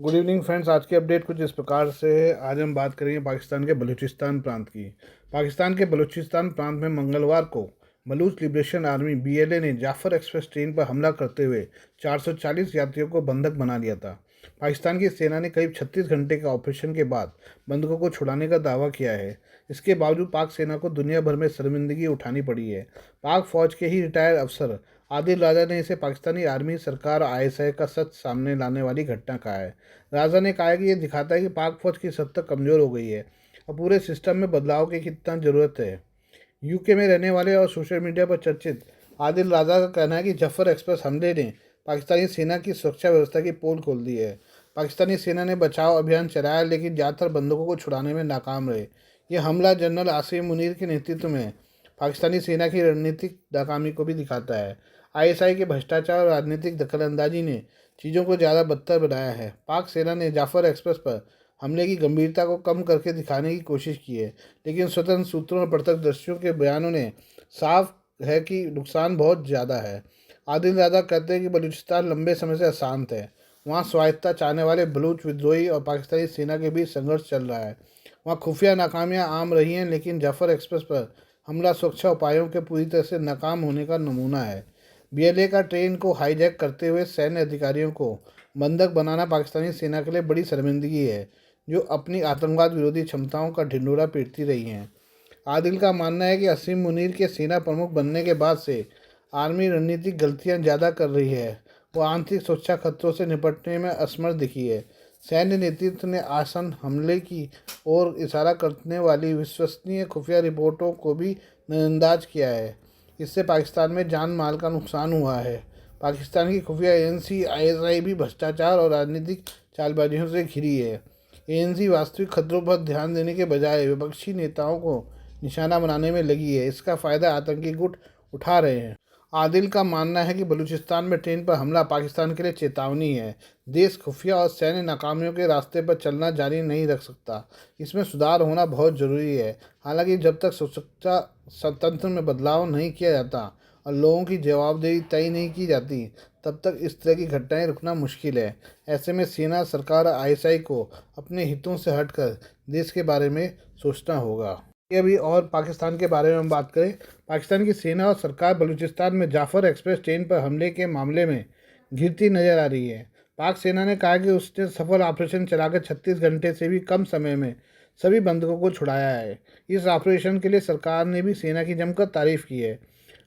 Good evening friends. आज की update कुछ इस प्रकार से है। आज हम बात करेंगे पाकिस्तान के बलूचिस्तान प्रांत की। पाकिस्तान के बलूचिस्तान प्रांत में मंगलवार को बलूच लिबरेशन आर्मी बीएलए ने जाफर एक्सप्रेस ट्रेन पर हमला करते हुए 440 यात्रियों को बंधक बना लिया था। पाकिस्तान की सेना ने करीब 36 घंटे के ऑपरेशन के बाद बंधकों को छुड़ाने का दावा किया है। इसके बावजूद पाक सेना को दुनिया भर में शर्मिंदगी उठानी पड़ी है। पाक फौज के ही रिटायर्ड अफसर आदिल राजा ने इसे पाकिस्तानी आर्मी, सरकार, आईएसआई का सच सामने लाने वाली घटना कहा है। राजा ने कहा कि ये दिखाता है कि पाक फौज की सत्ता कमज़ोर हो गई है और पूरे सिस्टम में बदलाव की कितना ज़रूरत है। यूके में रहने वाले और सोशल मीडिया पर चर्चित आदिल राजा का कहना है कि जफर एक्सप्रेस हमले ने पाकिस्तानी सेना की सुरक्षा व्यवस्था की पोल खोल दी है। पाकिस्तानी सेना ने बचाव अभियान चलाया लेकिन ज़्यादातर बंदूकों को छुड़ाने में नाकाम रहे। यह हमला जनरल आसिम मुनीर के नेतृत्व में पाकिस्तानी सेना की रणनीतिक नाकामी को भी दिखाता है। आईएसआई के भ्रष्टाचार और राजनीतिक दखलंदाजी ने चीज़ों को ज़्यादा बदतर बनाया है। पाक सेना ने जाफर एक्सप्रेस पर हमले की गंभीरता को कम करके दिखाने की कोशिश की है, लेकिन स्वतंत्र सूत्रों और प्रत्यक्षदर्शियों के बयानों ने साफ है कि नुकसान बहुत ज़्यादा है। आदिल राजा कहते हैं कि बलूचिस्तान लंबे समय से अशांत है। वहाँ स्वायत्तता चाहने वाले बलूच विद्रोही और पाकिस्तानी सेना के बीच संघर्ष चल रहा है। वहाँ खुफिया नाकामियाँ आम रही हैं, लेकिन जाफर एक्सप्रेस पर हमला सुरक्षा उपायों के पूरी तरह से नाकाम होने का नमूना है। बीएलए का ट्रेन को हाईजैक करते हुए सैन्य अधिकारियों को बंधक बनाना पाकिस्तानी सेना के लिए बड़ी शर्मिंदगी है, जो अपनी आतंकवाद विरोधी क्षमताओं का ढिंढोरा पीटती रही हैं। आदिल का मानना है कि असीम मुनीर के सेना प्रमुख बनने के बाद से आर्मी रणनीतिक गलतियां ज़्यादा कर रही है। वो आंतरिक सुरक्षा खतरों से निपटने में असमर्थ दिखी है। सैन्य नेतृत्व ने आसन हमले की ओर इशारा करने वाली विश्वसनीय खुफिया रिपोर्टों को भी नज़रअंदाज किया है। इससे पाकिस्तान में जान माल का नुकसान हुआ है। पाकिस्तान की खुफिया एजेंसी आईएसआई भी भ्रष्टाचार और राजनीतिक चालबाजियों से घिरी है। एजेंसी वास्तविक खतरों पर ध्यान देने के बजाय विपक्षी नेताओं को निशाना बनाने में लगी है। इसका फ़ायदा आतंकी गुट उठा रहे हैं। आदिल का मानना है कि बलूचिस्तान में ट्रेन पर हमला पाकिस्तान के लिए चेतावनी है। देश खुफिया और सैन्य नाकामियों के रास्ते पर चलना जारी नहीं रख सकता। इसमें सुधार होना बहुत ज़रूरी है। हालांकि जब तक सुरक्षा तंत्र में बदलाव नहीं किया जाता और लोगों की जवाबदेही तय नहीं की जाती, तब तक इस तरह की घटनाएं रुकना मुश्किल है। ऐसे में सेना, सरकार और आईएसआई को अपने हितों से हटकर देश के बारे में सोचना होगा। ये अभी और पाकिस्तान के बारे में हम बात करें। पाकिस्तान की सेना और सरकार बलूचिस्तान में जाफर एक्सप्रेस ट्रेन पर हमले के मामले में घिरती नजर आ रही है। पाक सेना ने कहा कि उसने सफल ऑपरेशन चलाकर 36 घंटे से भी कम समय में सभी बंधकों को छुड़ाया है। इस ऑपरेशन के लिए सरकार ने भी सेना की जमकर तारीफ की है।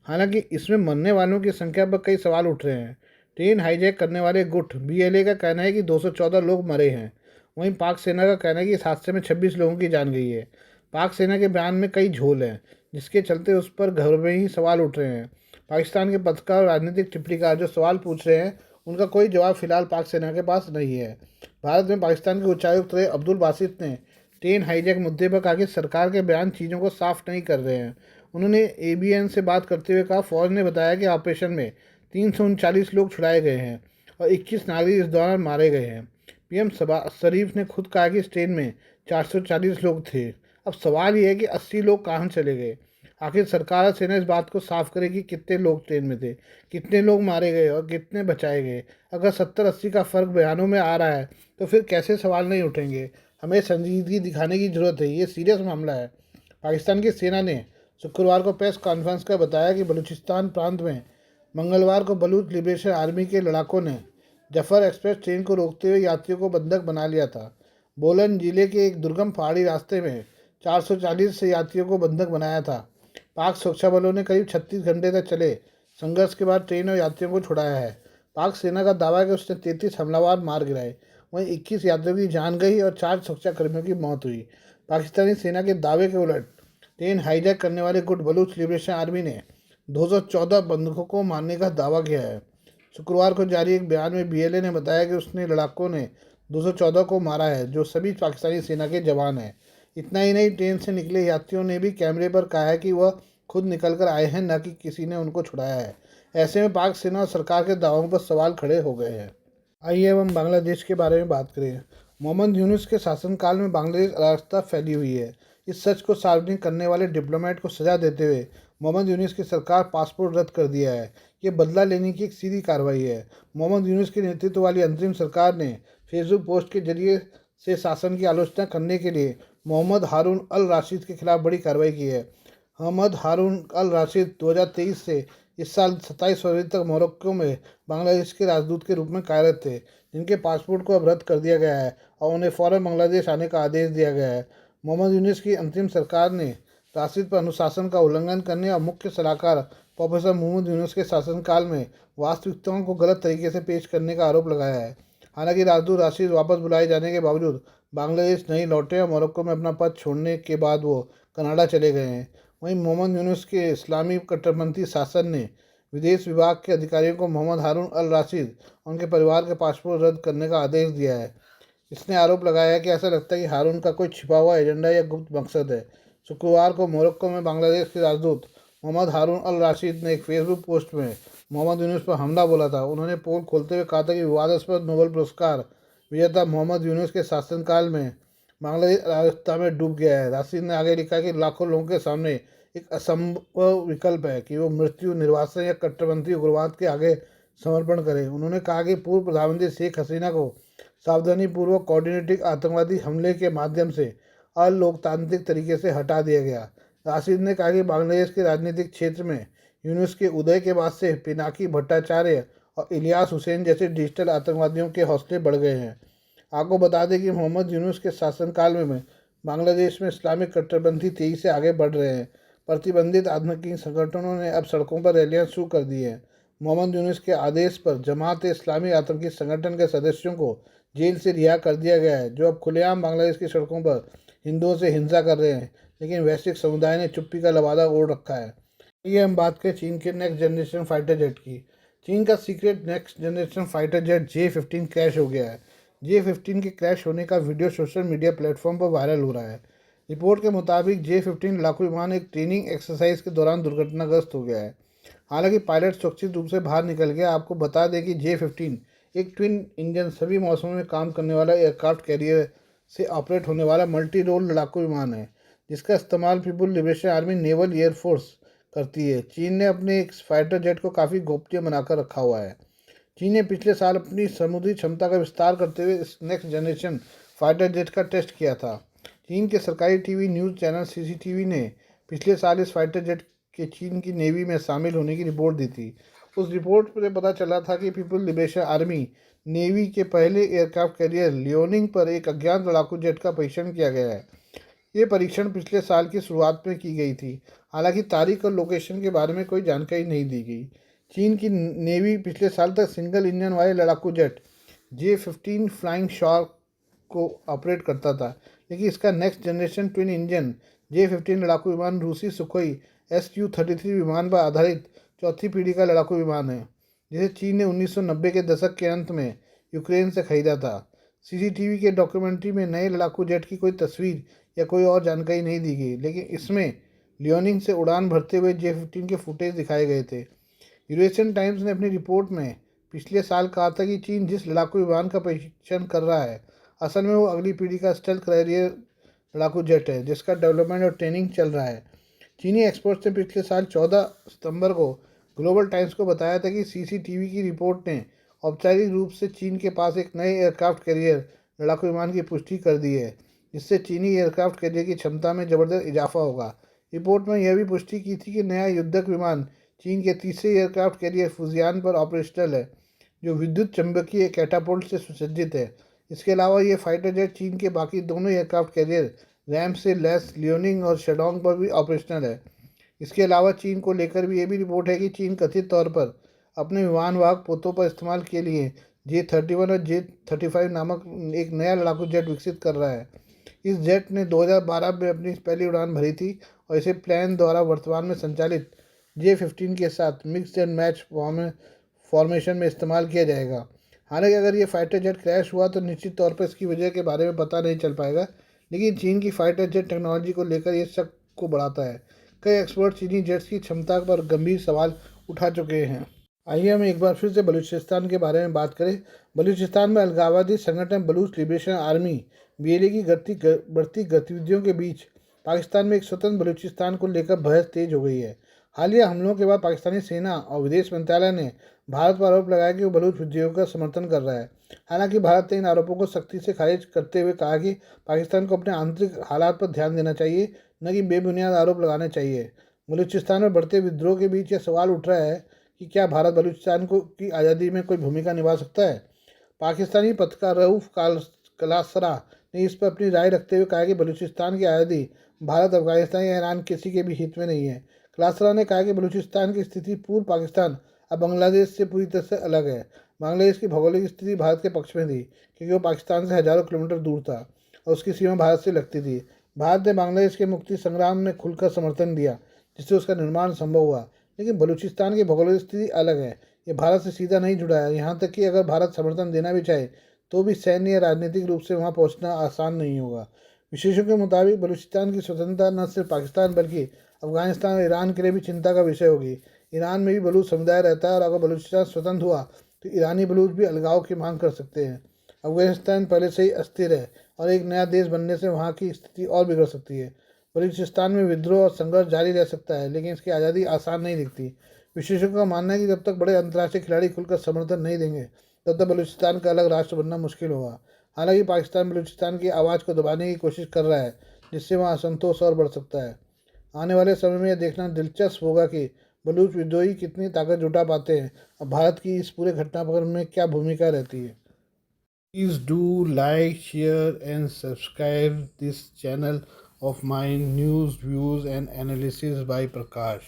हालांकि इसमें मरने वालों की संख्या पर कई सवाल उठ रहे हैं। ट्रेन हाईजैक करने वाले गुट बीएलए का कहना है कि 214 लोग मरे हैं। वहीं पाक सेना का कहना है कि इस हादसे में 26 लोगों की जान गई है। पाक सेना के बयान में कई झोल हैं, जिसके चलते उस पर घर में ही सवाल उठ रहे हैं। पाकिस्तान के पत्रकार और राजनीतिक टिप्पणीकार जो सवाल पूछ रहे हैं, उनका कोई जवाब फिलहाल पाक सेना के पास नहीं है। भारत में पाकिस्तान के उच्चायुक्त रहे अब्दुल बासित ने ट्रेन हाईजैक मुद्दे पर कहा कि सरकार के बयान चीज़ों को साफ नहीं कर रहे हैं। उन्होंने एबीएन से बात करते हुए कहा, फौज ने बताया कि ऑपरेशन में 339 लोग छुड़ाए गए हैं और 21 नागरिक इस दौरान मारे गए हैं। पीएम शरीफ ने खुद कहा कि इस ट्रेन में 440 लोग थे। अब सवाल यह है कि 80 लोग कहाँ चले गए। आखिर सरकार और सेना इस बात को साफ करे कि कितने लोग ट्रेन में थे, कितने लोग मारे गए और कितने बचाए गए। अगर 70-80 का फ़र्क बयानों में आ रहा है तो फिर कैसे सवाल नहीं उठेंगे। हमें संजीदगी दिखाने की ज़रूरत है। ये सीरियस मामला है। पाकिस्तान की सेना ने शुक्रवार को प्रेस कॉन्फ्रेंस कर बताया कि बलूचिस्तान प्रांत में मंगलवार को बलूच लिबरेशन आर्मी के लड़ाकों ने जफर एक्सप्रेस ट्रेन को रोकते हुए यात्रियों को बंधक बना लिया था। बोलन जिले के एक दुर्गम पहाड़ी रास्ते में 440 से यात्रियों को बंधक बनाया था। पाक सुरक्षा बलों ने करीब 36 घंटे तक चले संघर्ष के बाद ट्रेन और यात्रियों को छुड़ाया है। पाक सेना का दावा है कि उसने 33 हमलावर मार गिराए। वहीं 21 यात्रियों की जान गई और 4 सुरक्षा कर्मियों की मौत हुई। पाकिस्तानी सेना के दावे के उलट ट्रेन हाईजैक करने वाले गुट बलूच लिबरेशन आर्मी ने 214 बंधकों को मारने का दावा किया है। शुक्रवार को जारी एक बयान में बीएलए ने बताया कि उसने लड़ाकों ने 214 को मारा है, जो सभी पाकिस्तानी सेना के जवान हैं। इतना ही नहीं, ट्रेन से निकले यात्रियों ने भी कैमरे पर कहा है कि वह खुद निकल कर आए हैं, न कि किसी ने उनको छुड़ाया है। ऐसे में पाक सेना और सरकार के दावों पर सवाल खड़े हो गए हैं। आइए अब हम बांग्लादेश के बारे में बात करें। मोहम्मद यूनुस के शासनकाल में बांग्लादेश अराजकता फैली हुई है। इस सच को सार्वजनिक करने वाले डिप्लोमेट को सजा देते हुए मोहम्मद यूनुस की सरकार पासपोर्ट रद्द कर दिया है। ये बदला लेने की एक सीधी कार्रवाई है। मोहम्मद यूनुस के नेतृत्व वाली अंतरिम सरकार ने फेसबुक पोस्ट के जरिए से शासन की आलोचना करने के लिए मोहम्मद हारून अल राशिद के खिलाफ बड़ी कार्रवाई की है। मोहम्मद हारून अल राशिद 2023 से इस साल 27 फरवरी तक मोरक्को में बांग्लादेश के राजदूत के रूप में कार्यरत थे, जिनके पासपोर्ट को अब रद्द कर दिया गया है और उन्हें फ़ौरन बांग्लादेश आने का आदेश दिया गया है। मोहम्मद यूनुस की अंतरिम सरकार ने राशिद पर अनुशासन का उल्लंघन करने और मुख्य सलाहकार प्रोफेसर मोहम्मद यूनुस के शासनकाल में वास्तविकताओं को गलत तरीके से पेश करने का आरोप लगाया है। हालांकि राजदूत राशिद वापस बुलाए जाने के बावजूद बांग्लादेश नहीं लौटे और मोरक्को में अपना पद छोड़ने के बाद वो कनाडा चले गए हैं। वहीं मोहम्मद यूनुस के इस्लामी कट्टरपंथी शासन ने विदेश विभाग के अधिकारियों को मोहम्मद हारून अल राशिद और उनके परिवार के पासपोर्ट रद्द करने का आदेश दिया है। इसने आरोप लगाया है कि ऐसा लगता है कि हारून का कोई छिपा हुआ एजेंडा या गुप्त मकसद है। शुक्रवार को मोरक्को में बांग्लादेश के राजदूत मोहम्मद हारून अल राशिद ने एक फेसबुक पोस्ट में मोहम्मद यूनुस पर हमला बोला था। उन्होंने पोल खोलते हुए कहा था कि विवादास्पद नोबेल पुरस्कार विजेता मोहम्मद यूनुस के शासनकाल में बांग्लादेश अराजकता में डूब गया है। राशिद ने आगे लिखा कि लाखों लोगों के सामने एक असंभव विकल्प है कि वो मृत्यु, निर्वासन या कट्टरपंथी उग्रवाद के आगे समर्पण करें। उन्होंने कहा कि पूर्व प्रधानमंत्री शेख हसीना को सावधानीपूर्वक कोऑर्डिनेटेड आतंकवादी हमले के माध्यम से अलोकतांत्रिक तरीके से हटा दिया गया। राशिद ने कहा कि बांग्लादेश के राजनीतिक क्षेत्र में यूनुस के उदय के बाद से पिनाकी भट्टाचार्य और इलियास हुसैन जैसे डिजिटल आतंकवादियों के हौसले बढ़ गए हैं। आपको बता दें कि मोहम्मद यूनुस के शासनकाल में बांग्लादेश में इस्लामिक कट्टरपंथी तेजी से आगे बढ़ रहे हैं। प्रतिबंधित आतंकी संगठनों ने अब सड़कों पर रैलियां शुरू कर दी हैं। मोहम्मद यूनुस के आदेश पर जमात इस्लामी आतंकी संगठन के सदस्यों को जेल से रिहा कर दिया गया है, जो अब खुलेआम बांग्लादेश की सड़कों पर हिंदुओं से हिंसा कर रहे हैं। लेकिन वैश्विक समुदाय ने चुप्पी का लबादा ओढ़ रखा है। ये हम बात करें चीन के नेक्स्ट जनरेशन फाइटर जेट की। चीन का secret next generation fighter jet J-15 crash हो गया है। J-15 के क्रैश होने का वीडियो सोशल मीडिया प्लेटफॉर्म पर वायरल हो रहा है। रिपोर्ट के मुताबिक J-15 लड़ाकू विमान एक ट्रेनिंग एक्सरसाइज के दौरान दुर्घटनाग्रस्त हो गया है। हालांकि पायलट सुरक्षित रूप से बाहर निकल गया। आपको बता दें कि J-15 एक ट्विन इंजन सभी मौसमों में काम करने वाला एयरक्राफ्ट कैरियर से ऑपरेट होने वाला मल्टी रोल लड़ाकू विमान है, जिसका इस्तेमाल people liberation army naval air force करती है। चीन ने अपने एक फाइटर जेट को काफ़ी गोपनीय बनाकर रखा हुआ है। चीन ने पिछले साल अपनी समुद्री क्षमता का विस्तार करते हुए इस नेक्स्ट जनरेशन फाइटर जेट का टेस्ट किया था। चीन के सरकारी टीवी न्यूज़ चैनल CCTV ने पिछले साल इस फाइटर जेट के चीन की नेवी में शामिल होने की रिपोर्ट दी थी। उस रिपोर्ट से पता चला था कि पीपुल लिबरेशन आर्मी नेवी के पहले एयरक्राफ्ट कैरियर लियोनिंग पर एक अज्ञात लड़ाकू जेट का परीक्षण किया गया है। ये परीक्षण पिछले साल की शुरुआत में की गई थी। हालांकि तारीख और लोकेशन के बारे में कोई जानकारी नहीं दी गई। चीन की नेवी पिछले साल तक सिंगल इंजन वाले लड़ाकू जेट J-15 फ्लाइंग शार्क को ऑपरेट करता था, लेकिन इसका next generation twin engine J-15 लड़ाकू विमान रूसी सुखोई Su-33 विमान पर आधारित चौथी पीढ़ी का लड़ाकू विमान है, जिसे चीन ने 1990 के दशक के अंत में यूक्रेन से खरीदा था। CCTV के डॉक्यूमेंट्री में नए लड़ाकू जेट की कोई तस्वीर या कोई और जानकारी नहीं दी गई, लेकिन इसमें लियोनिंग से उड़ान भरते हुए J-15 के फुटेज दिखाए गए थे। यूरेशियन टाइम्स ने अपनी रिपोर्ट में पिछले साल कहा था कि चीन जिस लड़ाकू विमान का परीक्षण कर रहा है, असल में वो अगली पीढ़ी का स्टेल्थ कैरियर लड़ाकू जेट है, जिसका डेवलपमेंट और ट्रेनिंग चल रहा है। चीनी एक्सपर्ट्स ने पिछले साल 14 सितंबर को ग्लोबल टाइम्स को बताया था कि CCTV की रिपोर्ट ने औपचारिक रूप से चीन के पास एक नए एयरक्राफ्ट कैरियर लड़ाकू विमान की पुष्टि कर दी है, जिससे चीनी एयरक्राफ्ट कैरियर की क्षमता में जबरदस्त इजाफा होगा। रिपोर्ट में यह भी पुष्टि की थी कि नया युद्धक विमान चीन के तीसरे एयरक्राफ्ट कैरियर फुजियान पर ऑपरेशनल है, जो विद्युत चंबकीय कैटापोल्ट से सुसज्जित है। इसके अलावा ये फाइटर जेट चीन के बाकी दोनों एयरक्राफ्ट कैरियर रैम से लैस लियोनिंग और शेडोंग पर भी ऑपरेशनल है। इसके अलावा चीन को लेकर भी ये भी रिपोर्ट है कि चीन कथित तौर पर अपने विमान वाहक पोतों पर इस्तेमाल के लिए J-31 और J-35 नामक एक नया लड़ाकू जेट विकसित कर रहा है। इस जेट ने 2012 में अपनी पहली उड़ान भरी थी और इसे प्लान द्वारा वर्तमान में संचालित J-15 के साथ मिक्स एंड मैच फॉर्मेशन में इस्तेमाल किया जाएगा। हालांकि अगर ये फाइटर जेट क्रैश हुआ तो निश्चित तौर पर इसकी वजह के बारे में पता नहीं चल पाएगा, लेकिन चीन की फाइटर जेट टेक्नोलॉजी को लेकर ये शक को बढ़ाता है। कई एक्सपर्ट चीनी जेट्स की क्षमता पर गंभीर सवाल उठा चुके हैं। आइए हम एक बार फिर से बलूचिस्तान के बारे में बात करें। बलूचिस्तान में अलगाववादी संगठन बलूच लिबरेशन आर्मी BLA की बढ़ती गतिविधियों के बीच पाकिस्तान में एक स्वतंत्र बलूचिस्तान को लेकर बहस तेज हो गई है। हालिया हमलों के बाद पाकिस्तानी सेना और विदेश मंत्रालय ने भारत पर आरोप लगाया कि वो बलूच विद्रोहियों का समर्थन कर रहा है। हालांकि भारत ने इन आरोपों को सख्ती से खारिज करते हुए कहा कि पाकिस्तान को अपने आंतरिक हालात पर ध्यान देना चाहिए, न कि बेबुनियाद आरोप लगाने चाहिए। बलूचिस्तान में बढ़ते विद्रोह के बीच यह सवाल उठ रहा है कि क्या भारत बलूचिस्तान को की आज़ादी में कोई भूमिका निभा सकता है। पाकिस्तानी पत्रकार रऊफ कलासरा ने इस पर अपनी राय रखते हुए कहा कि बलूचिस्तान की आज़ादी भारत, अफगानिस्तान या ईरान किसी के भी हित में नहीं है। कलासरा ने कहा कि बलूचिस्तान की स्थिति पूर्व पाकिस्तान अब बांग्लादेश से पूरी तरह से अलग है। बांग्लादेश की भौगोलिक स्थिति भारत के पक्ष में थी, क्योंकि वो पाकिस्तान से हजारों किलोमीटर दूर था और उसकी सीमा भारत से लगती थी। भारत ने बांग्लादेश के मुक्ति संग्राम में खुलकर समर्थन दिया, जिससे उसका निर्माण संभव हुआ। लेकिन बलूचिस्तान की भौगोलिक स्थिति अलग है, ये भारत से सीधा नहीं जुड़ा है। यहाँ तक कि अगर भारत समर्थन देना भी चाहे तो भी सैन्य या राजनीतिक रूप से वहाँ पहुँचना आसान नहीं होगा। विशेषज्ञों के मुताबिक बलूचिस्तान की स्वतंत्रता न सिर्फ पाकिस्तान बल्कि अफगानिस्तान और ईरान के लिए भी चिंता का विषय होगी। ईरान में भी बलूच समुदाय रहता है और अगर बलूचिस्तान स्वतंत्र हुआ तो ईरानी बलूच भी अलगाव की मांग कर सकते हैं। अफगानिस्तान पहले से ही अस्थिर है और एक नया देश बनने से वहाँ की स्थिति और बिगड़ सकती है। बलूचिस्तान में विद्रोह और संघर्ष जारी रह सकता है, लेकिन इसकी आज़ादी आसान नहीं दिखती। विशेषज्ञों का मानना है कि जब तक बड़े अंतर्राष्ट्रीय खिलाड़ी खुलकर समर्थन नहीं देंगे, तब तक बलूचिस्तान का अलग राष्ट्र बनना मुश्किल होगा। हालांकि पाकिस्तान बलूचिस्तान की आवाज़ को दबाने की कोशिश कर रहा है, जिससे वहाँ असंतोष और बढ़ सकता है। आने वाले समय में यह देखना दिलचस्प होगा कि बलूच विद्रोही कितनी ताकत जुटा पाते हैं और भारत की इस पूरे घटनाक्रम में क्या भूमिका रहती है। Please do like, share and subscribe this channel of my news, views and analysis by Prakash.